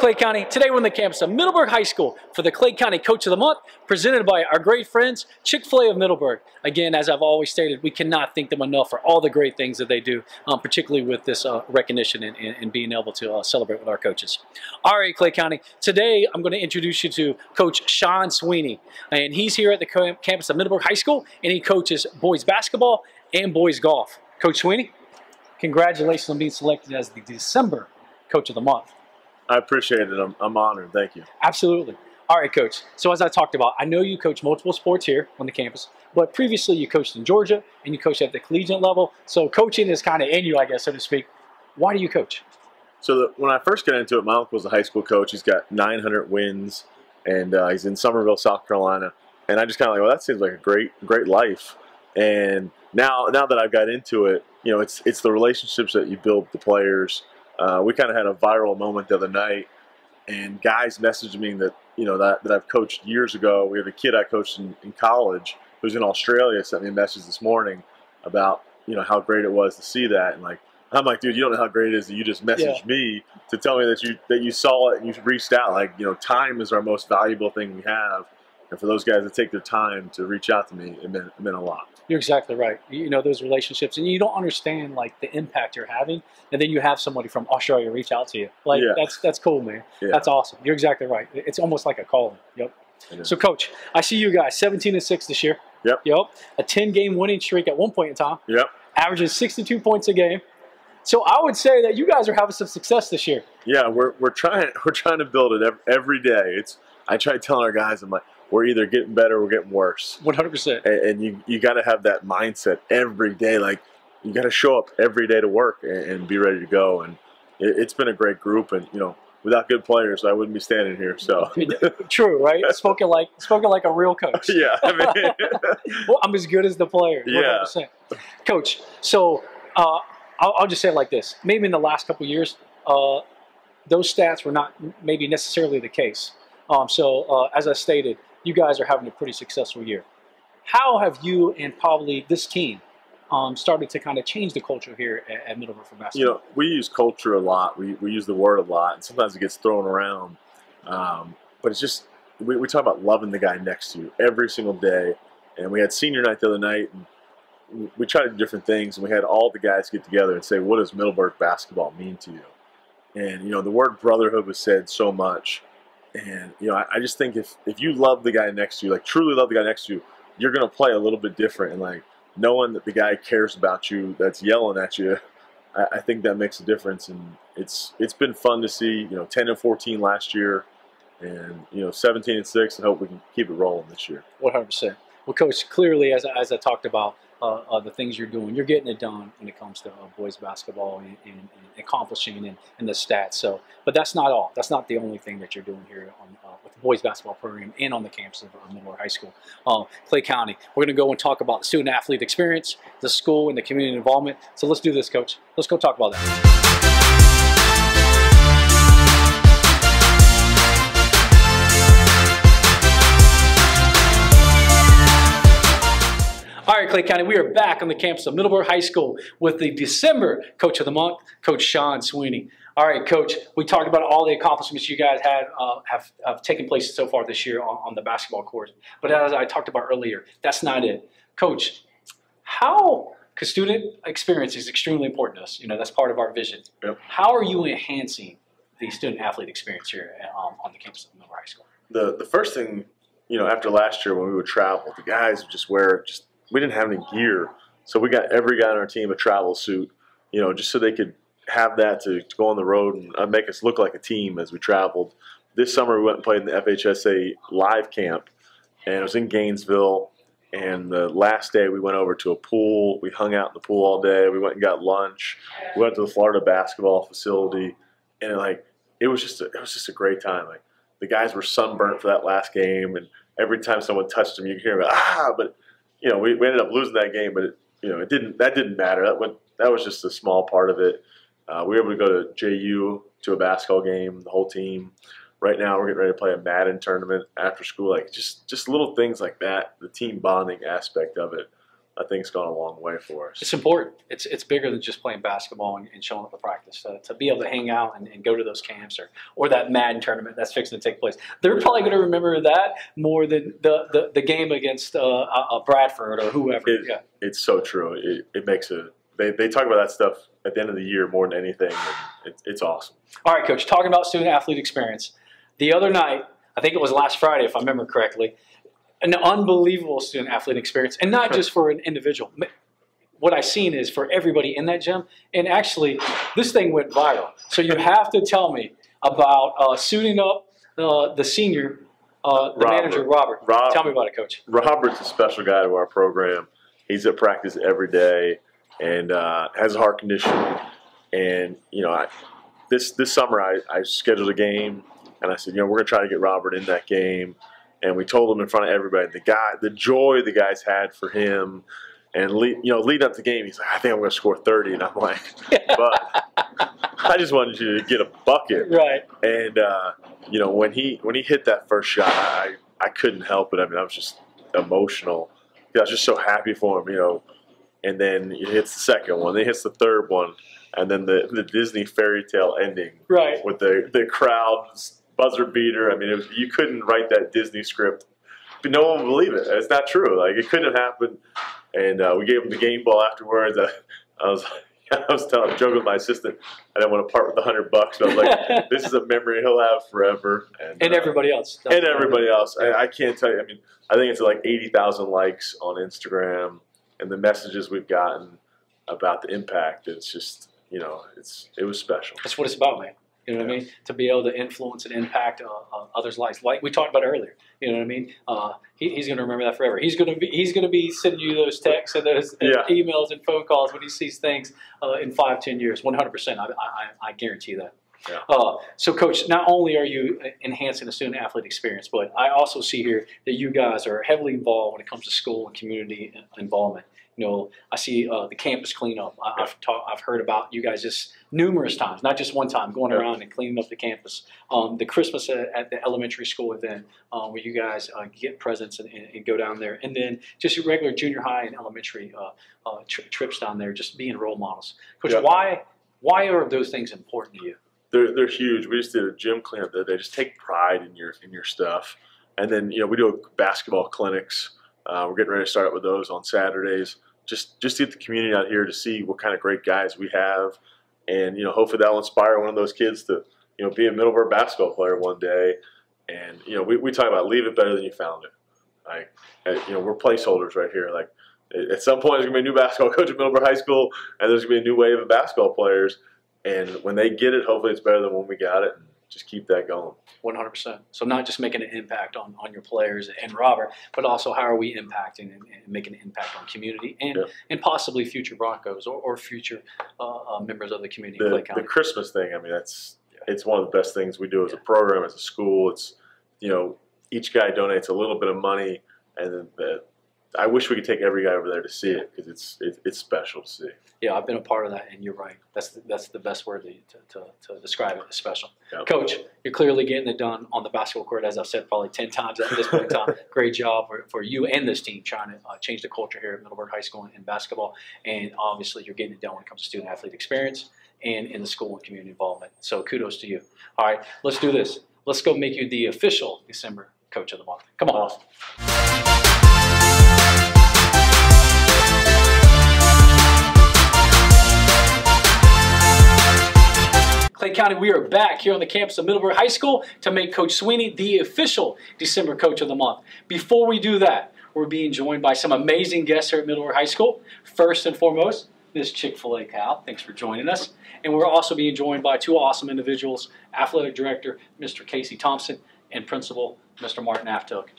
Clay County? Today we're on the campus of Middleburg High School for the Clay County Coach of the Month, presented by our great friends, Chick-fil-A of Middleburg. Again, as I've always stated, we cannot thank them enough for all the great things that they do, particularly with this recognition and being able to celebrate with our coaches. All right, Clay County, today I'm going to introduce you to Coach Sean Sweeney, and he's here at the campus of Middleburg High School, and he coaches boys basketball and boys golf. Coach Sweeney, congratulations on being selected as the December Coach of the Month. I appreciate it. I'm honored. Thank you. Absolutely. All right, Coach. So as I talked about, I know you coach multiple sports here on the campus, but previously you coached in Georgia and you coached at the collegiate level. So coaching is kind of in you, I guess, so to speak. Why do you coach? So when I first got into it, my uncle was a high school coach. He's got 900 wins, and he's in Summerville, South Carolina. And I just kind of like, well, that seems like a great life. And now that I've got into it, you know, it's the relationships that you build with the players. We kind of had a viral moment the other night, and guys messaged me that, you know, that I've coached years ago. We have a kid I coached in college who's in Australia sent me a message this morning about, you know, how great it was to see that. And I'm like, dude, you don't know how great it is that you just messaged me to tell me that you saw it and you reached out. Like, you know, time is our most valuable thing we have. And for those guys to take their time to reach out to me, it meant a lot. You're exactly right. You know, those relationships, and you don't understand like the impact you're having, and then you have somebody from Australia reach out to you. Like, that's cool, man. Yeah. That's awesome. You're exactly right. It's almost like a calling. Yep. So, Coach, I see you guys 17-6 this year. Yep. A 10-game winning streak at one point in time. Yep. Averaging 62 points a game. So I would say that you guys are having some success this year. Yeah, we're trying to build it every day. I try telling our guys, I'm like, we're either getting better or we're getting worse. 100%. And you got to have that mindset every day. Like, you got to show up every day to work and be ready to go. And it's been a great group. And, you know, without good players, I wouldn't be standing here. So true, right? Spoken like a real coach. Yeah, I mean, well, I'm as good as the player. 100%. Yeah. Coach, so I'll just say it like this. Maybe in the last couple of years, those stats were not maybe necessarily the case. So as I stated, you guys are having a pretty successful year. How have you and probably this team started to kind of change the culture here at Middleburg for basketball? You know, we use culture a lot. We use the word a lot, and sometimes it gets thrown around. But it's just, we talk about loving the guy next to you every single day. And we had senior night the other night, and we tried to do different things, and we had all the guys get together and say, what does Middleburg basketball mean to you? And, you know, the word brotherhood was said so much. And, you know, I just think if you love the guy next to you, like truly love the guy next to you, you're going to play a little bit different. And, like, knowing that the guy cares about you, that's yelling at you, I think that makes a difference. And it's been fun to see, you know, 10-14 last year and, you know, 17-6, and hope we can keep it rolling this year. 100%. Well, Coach, clearly, as I talked about, the things you're doing, you're getting it done when it comes to boys basketball and accomplishing and the stats. So, but that's not all. That's not the only thing that you're doing here on, with the boys basketball program and on the campus of Middleburg High School, Clay County. We're going to go and talk about the student athlete experience, the school, and the community involvement. So let's do this, Coach. Let's go talk about that. All right, Clay County, we are back on the campus of Middleburg High School with the December Coach of the Month, Coach Sean Sweeney. All right, Coach, we talked about all the accomplishments you guys have taken place so far this year on the basketball court. But as I talked about earlier, that's not it. Coach, because student experience is extremely important to us. You know, that's part of our vision. Yep. How are you enhancing the student-athlete experience here on the campus of Middleburg High School? The first thing, you know, after last year when we would travel, the guys would just wear we didn't have any gear, so we got every guy on our team a travel suit, you know, just so they could have that to go on the road and make us look like a team as we traveled. This summer we went and played in the FHSA live camp, and it was in Gainesville, and the last day we went over to a pool. We hung out in the pool all day. We went and got lunch. We went to the Florida basketball facility, and it was just a great time. Like, the guys were sunburnt for that last game, and every time someone touched them, you could hear them, but you know, we ended up losing that game, but that didn't matter. That was just a small part of it. We were able to go to JU to a basketball game, the whole team. Right now, we're getting ready to play a Madden tournament after school. Like, just little things like that, the team bonding aspect of it. I think it's gone a long way for us. It's important. It's bigger than just playing basketball and showing up to practice. To be able to hang out and go to those camps or that Madden tournament that's fixing to take place. They're probably going to remember that more than the game against Bradford or whoever. It's so true. It makes they talk about that stuff at the end of the year more than anything. And it's awesome. All right, Coach, talking about student-athlete experience. The other night, I think it was last Friday if I remember correctly, an unbelievable student-athlete experience, and not just for an individual. What I've seen is for everybody in that gym, and actually, this thing went viral. So you have to tell me about suiting up the senior, manager, Robert. Tell me about it, Coach. Robert's a special guy to our program. He's at practice every day and has a heart condition. And, you know, this summer I scheduled a game, and I said, you know, we're going to try to get Robert in that game. And we told him in front of everybody, the joy the guys had for him, and leading up the game, he's like, I think I'm going to score 30, and I'm like, but I just wanted you to get a bucket, right? And you know, when he hit that first shot, I couldn't help it. I mean, I was just emotional. I was just so happy for him, you know. And then he hits the second one, then he hits the third one, and then the Disney fairy tale ending, right? With the crowd's buzzer beater. I mean, you couldn't write that Disney script, but no one would believe it. It's not true. Like, it couldn't have happened. And we gave him the game ball afterwards. I was joking with my assistant. I didn't want to part with $100, but I was like, this is a memory he'll have forever. And everybody else. And everybody else. I can't tell you. I mean, I think it's like 80,000 likes on Instagram, and the messages we've gotten about the impact. It's just, you know, it was special. That's what it's about, man. You know what I mean? To be able to influence and impact others' lives, like we talked about earlier. You know what I mean? He's going to remember that forever. He's going to be sending you those texts and those emails and phone calls when he sees things in 5-10 years. 100%. I guarantee that. Yeah. So, Coach, not only are you enhancing the student-athlete experience, but I also see here that you guys are heavily involved when it comes to school and community involvement. You know, I see the campus cleanup. I've heard about you guys just numerous times, not just one time, going around and cleaning up the campus. The Christmas at the elementary school event where you guys get presents and go down there. And then just your regular junior high and elementary trips down there, just being role models. Coach, why are those things important to you? They're huge. We just did a gym cleanup the other day. Just take pride in your stuff. And then, you know, we do basketball clinics. We're getting ready to start with those on Saturdays. Just to get the community out here to see what kind of great guys we have, and, you know, hopefully that will inspire one of those kids to, you know, be a Middleburg basketball player one day. And, you know, we talk about leave it better than you found it. Like, you know, we're placeholders right here. Like, at some point there's gonna be a new basketball coach at Middleburg High School, and there's gonna be a new wave of basketball players. And when they get it, hopefully it's better than when we got it. Just keep that going. 100%. So not just making an impact on your players and Robert, but also how are we impacting and making an impact on community and possibly future Broncos or future members of the community. The Christmas thing, I mean, it's one of the best things we do as a program, as a school. It's, you know, each guy donates a little bit of money, and I wish we could take every guy over there to see it, because it's special to see. Yeah, I've been a part of that, and you're right. That's the best word to describe it, special. Yep. Coach, you're clearly getting it done on the basketball court, as I've said probably 10 times at this point in time. Great job for you and this team trying to change the culture here at Middleburg High School in basketball. And obviously you're getting it done when it comes to student-athlete experience and in the school and community involvement. So kudos to you. All right, let's do this. Let's go make you the official December Coach of the Month. Come on. Clay County, we are back here on the campus of Middleburg High School to make Coach Sweeney the official December Coach of the Month. Before we do that, we're being joined by some amazing guests here at Middleburg High School. First and foremost, Miss Chick-fil-A Cal. Thanks for joining us. And we're also being joined by two awesome individuals, Athletic Director, Mr. Casey Thompson, and Principal, Mr. Martin Aftuk.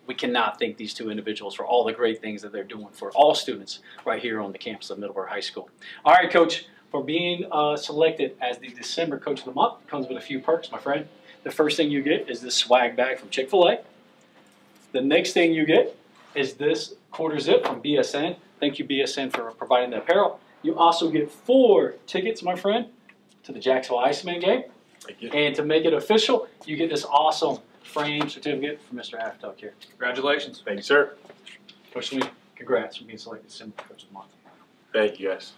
We cannot thank these two individuals for all the great things that they're doing for all students right here on the campus of Middleburg High School. All right, Coach. For being selected as the December Coach of the Month, comes with a few perks, my friend. The first thing you get is this swag bag from Chick-fil-A. The next thing you get is this quarter zip from BSN. Thank you, BSN, for providing the apparel. You also get 4 tickets, my friend, to the Jacksonville Iceman game. Thank you. And to make it official, you get this awesome frame certificate from Mr. Aftuk here. Congratulations. Thank you, sir. Coach Sweeney, congrats for being selected Assistant Coach of the Month. Thank you, guys.